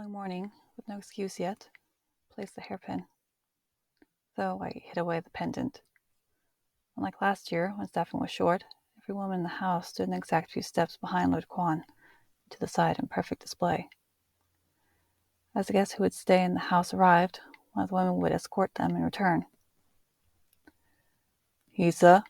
following morning, with no excuse yet, placed the hairpin, though I hid away the pendant. Unlike last year, when staffing was short, every woman in the house stood an exact few steps behind Lord Kwan, to the side in perfect display. As the guests who would stay in the house arrived, one of the women would escort them in return. "Hisa,"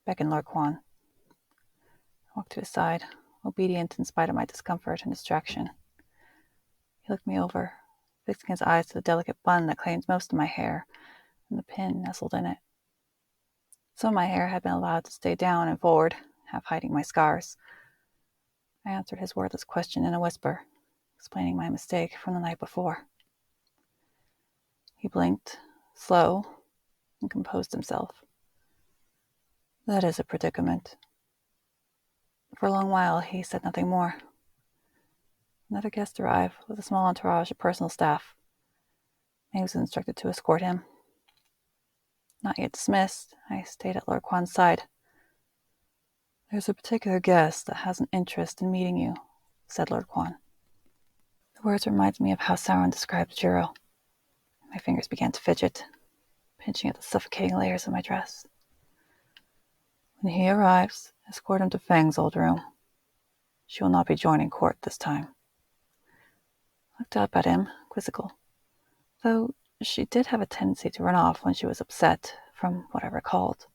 beckoned Lord Kwan. I walked to his side, obedient in spite of my discomfort and distraction. He looked me over, fixing his eyes to the delicate bun that claimed most of my hair and the pin nestled in it. Some of my hair had been allowed to stay down and forward, half hiding my scars. I answered his wordless question in a whisper, explaining my mistake from the night before. He blinked, slow, and composed himself. "That is a predicament." For a long while he said nothing more. Another guest arrived with a small entourage of personal staff. I was instructed to escort him. Not yet dismissed, I stayed at Lord Kwan's side. "There's a particular guest that has an interest in meeting you," said Lord Kwan. The words reminded me of how Sauron described Jiro. My fingers began to fidget, pinching at the suffocating layers of my dress. "When he arrives, escort him to Fang's old room. She will not be joining court this time." I looked up at him, quizzical, though she did have a tendency to run off when she was upset, from what I recalled.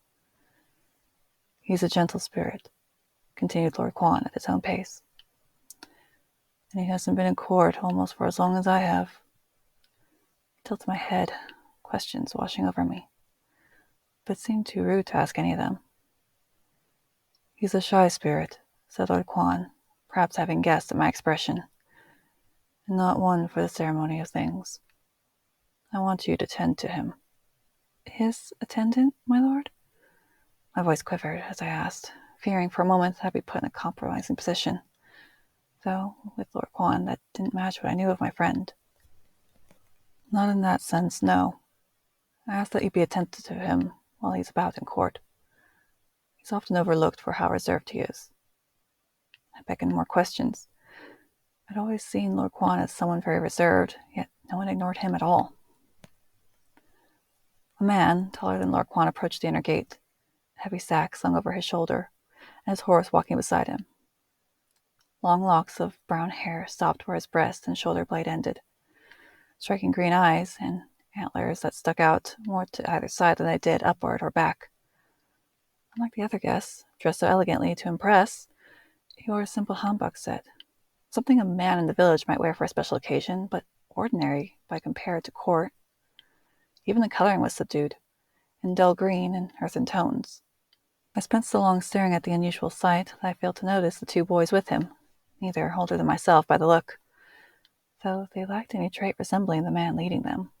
"He's a gentle spirit," continued Lord Kwan at his own pace. "And he hasn't been in court almost for as long as I have." I tilted my head, questions washing over me, but it seemed too rude to ask any of them. "He's a shy spirit," said Lord Kwan, perhaps having guessed at my expression, "and not one for the ceremony of things. I want you to tend to him." "His attendant, my lord?" My voice quivered as I asked, fearing for a moment I'd be put in a compromising position, though with Lord Kwan that didn't match what I knew of my friend. "Not in that sense, no. I ask that you be attentive to him while he's about in court. He's often overlooked for how reserved he is." I beckoned more questions. I'd always seen Lord Kwan as someone very reserved, yet no one ignored him at all. A man, taller than Lord Kwan, approached the inner gate, a heavy sack slung over his shoulder, and his horse walking beside him. Long locks of brown hair stopped where his breast and shoulder blade ended, striking green eyes and antlers that stuck out more to either side than they did upward or back. Unlike the other guests, dressed so elegantly to impress, he wore a simple hanbok set, something a man in the village might wear for a special occasion, but ordinary by compare to court. Even the coloring was subdued, in dull green and earthen tones. I spent so long staring at the unusual sight that I failed to notice the two boys with him, neither older than myself by the look, though they lacked any trait resembling the man leading them.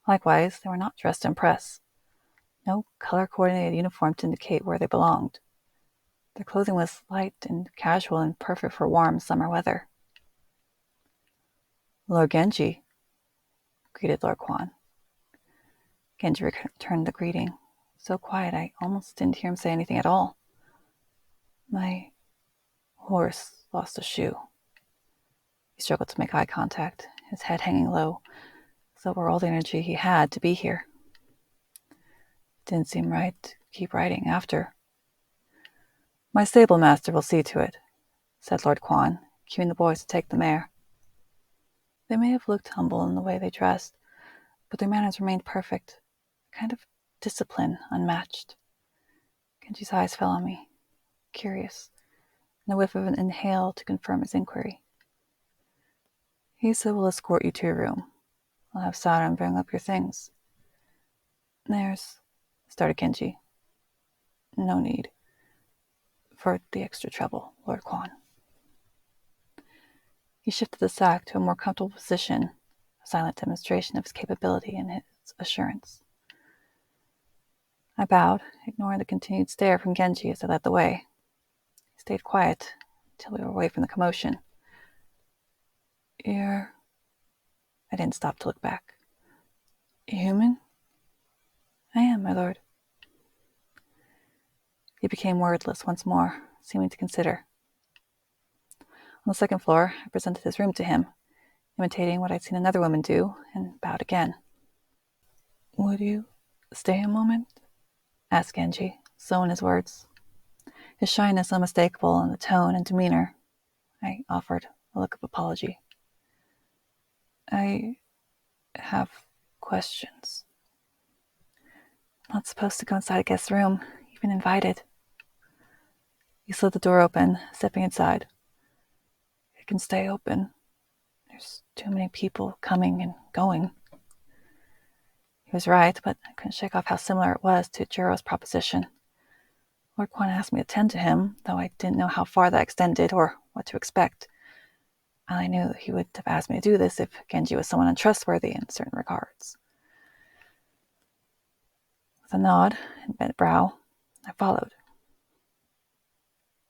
Likewise, they were not dressed to impress. No color-coordinated uniform to indicate where they belonged. Their clothing was light and casual and perfect for warm summer weather. "Lord Genji," greeted Lord Kwan. Genji returned the greeting, so quiet I almost didn't hear him say anything at all. "My horse lost a shoe." He struggled to make eye contact, his head hanging low, as though it were all the energy he had to be here. It didn't seem right to keep riding after. "My stable master will see to it," said Lord Kwan, cueing the boys to take the mare. They may have looked humble in the way they dressed, but their manners remained perfect, a kind of discipline unmatched. Genji's eyes fell on me, curious, and a whiff of an inhale to confirm his inquiry. "Hisa will escort you to your room. I'll have Sauron bring up your things." "There's," started Genji. "No need for the extra trouble, Lord Kwan." He shifted the sack to a more comfortable position, a silent demonstration of his capability and his assurance. I bowed, ignoring the continued stare from Genji as I led the way. He stayed quiet until we were away from the commotion. "You're..." I didn't stop to look back. "Human?" "I am, my lord." He became wordless once more, seeming to consider. On the second floor, I presented his room to him, imitating what I'd seen another woman do, and bowed again. "Would you stay a moment?" asked Genji, slow in his words. His shyness unmistakable in the tone and demeanor. I offered a look of apology. "I have questions." "I'm not supposed to go inside a guest's room, even invited." He slid the door open, stepping inside. "It can stay open. There's too many people coming and going." He was right, but I couldn't shake off how similar it was to Jiro's proposition. Lord Kwan asked me to tend to him, though I didn't know how far that extended or what to expect. I knew that he would have asked me to do this if Genji was someone untrustworthy in certain regards. With a nod and bent brow, I followed.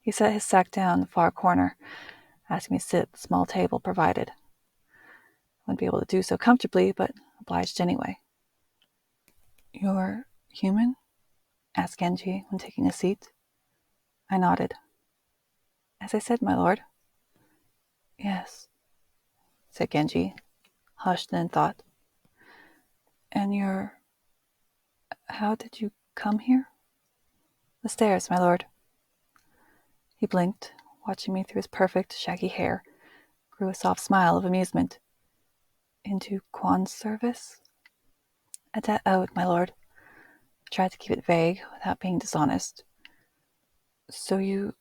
He set his sack down in the far corner, asking me to sit at the small table provided. I wouldn't be able to do so comfortably, but obliged anyway. "You're human?" asked Genji when taking a seat. I nodded. "As I said, my lord." "Yes," said Genji, hushed and in thought. "And how did you come here?" "The stairs, my lord." He blinked, watching me through his perfect, shaggy hair, grew a soft smile of amusement. "Into Kwan's service?" "A debt owed, my lord." I tried to keep it vague without being dishonest. "So he's...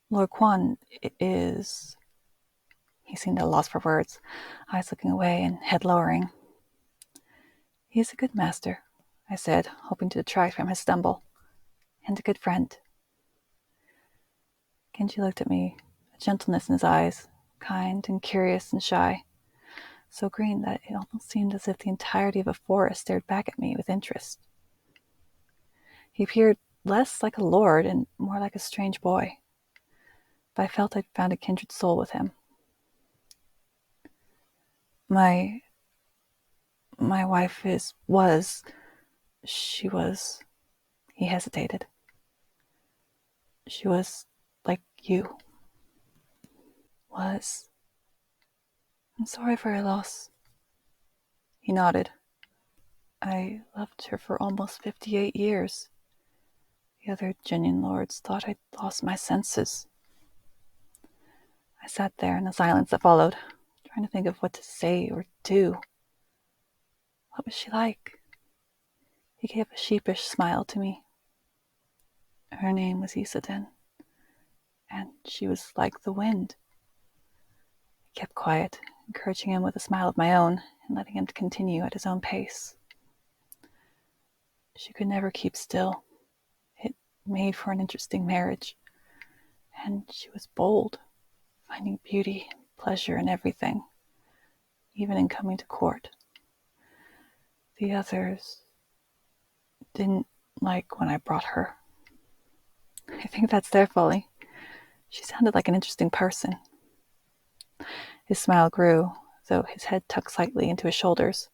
Lord Kwan is..." He seemed at a loss for words, eyes looking away and head lowering. "He is a good master," I said, hoping to detract from his stumble, "and a good friend." Genji looked at me, a gentleness in his eyes, kind and curious and shy, so green that it almost seemed as if the entirety of a forest stared back at me with interest. He appeared less like a lord and more like a strange boy, but I felt I'd found a kindred soul with him. My wife he hesitated. "She was like you." "Was? I'm sorry for her loss." He nodded. "I loved her for almost 58 years. The other Jinyan lords thought I'd lost my senses." I sat there in the silence that followed, trying to think of what to say or do. What was she like? He gave a sheepish smile to me. "Her name was Hisa, and she was like the wind." I kept quiet, encouraging him with a smile of my own and letting him continue at his own pace. "She could never keep still. It made for an interesting marriage. And she was bold, finding beauty and pleasure in everything, even in coming to court. The others didn't like when I brought her. I think that's their folly. She sounded like an interesting person." His smile grew, though his head tucked slightly into his shoulders.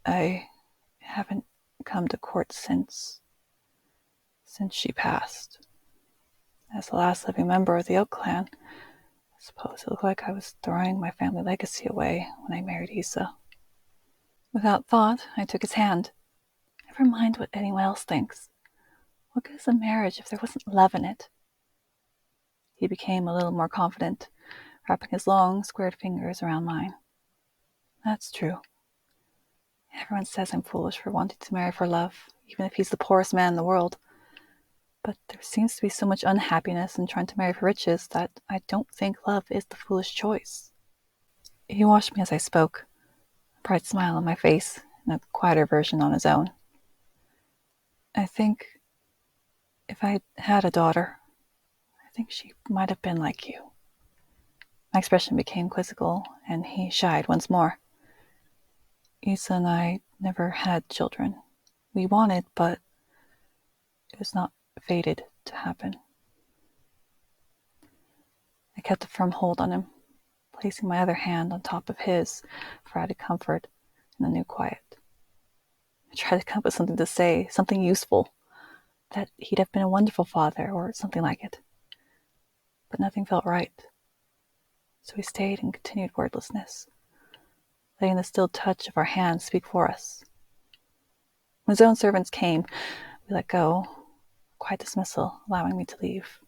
"I haven't come to court since she passed. As the last living member of the Oak clan, I suppose it looked like I was throwing my family legacy away when I married Hisa." Without thought, I took his hand. "Never mind what anyone else thinks. What good is a marriage if there wasn't love in it?" He became a little more confident, wrapping his long, squared fingers around mine. "That's true. Everyone says I'm foolish for wanting to marry for love, even if he's the poorest man in the world. But there seems to be so much unhappiness in trying to marry for riches that I don't think love is the foolish choice." He watched me as I spoke, a bright smile on my face and a quieter version on his own. "I think if I had a daughter, I think she might have been like you." My expression became quizzical, and he shied once more. "Isa and I never had children. We wanted, but it was not fated to happen." I kept a firm hold on him, placing my other hand on top of his for added comfort in the new quiet. I tried to come up with something to say, something useful, that he'd have been a wonderful father or something like it. But nothing felt right. So we stayed in continued wordlessness, letting the still touch of our hands speak for us. When his own servants came, we let go, quiet dismissal, allowing me to leave.